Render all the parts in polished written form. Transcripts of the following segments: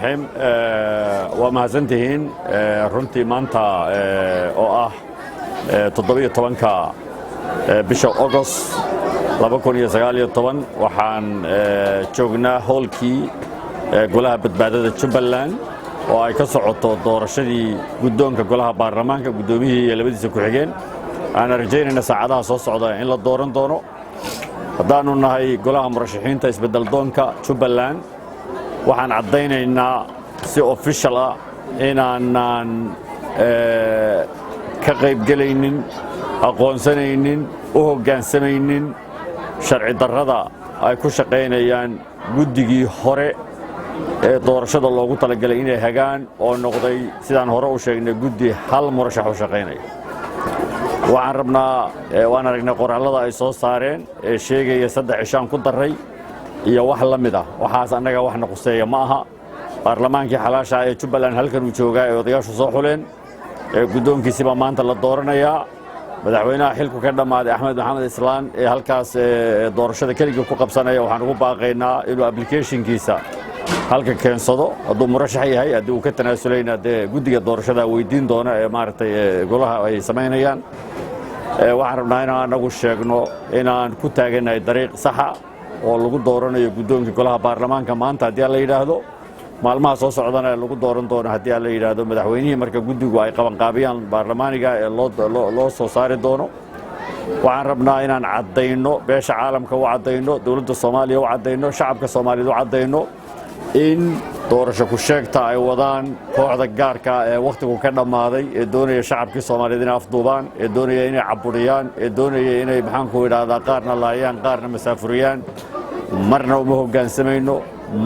waa mahadsantihiin runtii maanta oo ah 17ka bisha August 2019 waxaan joognaa howlkii golaha badbaadada Jubbaland oo ay ka socoto doorashadii guddoonka golaha baarlamaanka guddoomiyihii iyo labadiisa ku xigeen aan rajaynayna saacadaha soo socda in la dooran doono haddaanu nahay golaha murashaxiinta isbedel doonka Jubbaland waxaan cadaynaynaa si official ah inaanan ka qayb galaynin aqoonsanaynin u hoggaansamaynin sharci darrada ay ku shaqaynayaan guddigii hore ee doorashada loogu talagalay inay hagaan oo noqday sidaan hore u sheegnay guddi hal murashax u shaqaynaya waxaan rabnaa waan aragnay qoraalada ay soo saareen ee sheegaya 3 cishaan ku daray iyo wax la mid ah waxaas annaga wax naqoseeya ma aha baarlamaankii xalaasha ee Jubbaland halkan uu joogaa ee odayaashu soo xuleen ee guddoonkiisiba maanta la dooranayaa madaxweynaha xilku ka dhamaaday Axmed Maxamed Islaan ee halkaas doorashada kaliya ku qabsanaya waxaan ugu baaqaynaa inuu applicationkiisa halka keensado hadduu murashax yahay haddii uu ka tanaasuleyna guddiga doorashada weydiin doona ee maaragtay golaha ay sameynayaan waxaan rabnaa inaan anagu sheegno inaan ku taaganahay dariiq saxa oo lagu dooranayo guddoonkii golaha baarlamaanka maanta haddii la yiraahdo maalmaha soo socdana lagu dooran doono haddii la yiraahdo madaxweynihii marka guddigu ay qabanqaabiyaan baarlamaaniga ee loo soo saari doono waxaan rabnaa inaan cadayno beesha caalamka u cadayno dawladda Soomaaliya u cadayno shacabka Soomaaliyeed u cadayno in doorasho ku sheegta ay wadaan kooxda gaarka ee waqtigu ka dhamaaday ee doonaya shacabkii Soomaaliyeed inay afduubaan ee doonaya inay caburiyaan ee doonaya inay maxaan ku yiraahdaa qaarna laayaan qaarna masaafuriyaan marna uma hoggaansamayno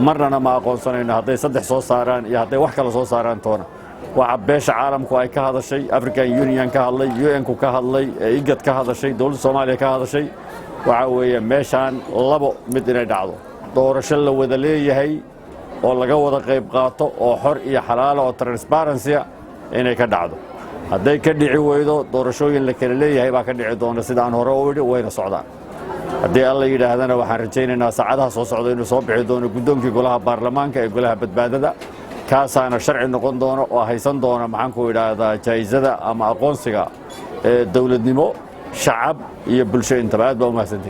marna ma aqoonsanayno hadday 3 soo saaraan iyo hadday wax kale soo saaraan toona waxa beesha caalamku ay ka hadashay African Union ka hadlay UN-ku ka hadlay IGAD ka hadashay dawladda Soomaaliya ka hadashay waxa weeye meeshaan labo mid inay dhacdo doorasho la wada leeyahay oo laga wada qayb qaato oo xor iyo xalaal oo transparency inay ka dhacdo hadday ka dhici weydo doorashooyin la kala leeyahay baa ka dhici doona sidaan hore u yidhi wayna socdaan haddii alla yidhaahdana waxaan rajaynaynaa saacadaha soo socda inuu soo bixi doono guddoonkii golaha baarlamaanka ee golaha badbaadada kaasaana sharci noqon doono oo haysan doona maxaan ku yidhaahdaa jaayizada ama aqoonsiga ee dawladnimo shacab iyo bulsho intaba aad baa u mahadsantihiin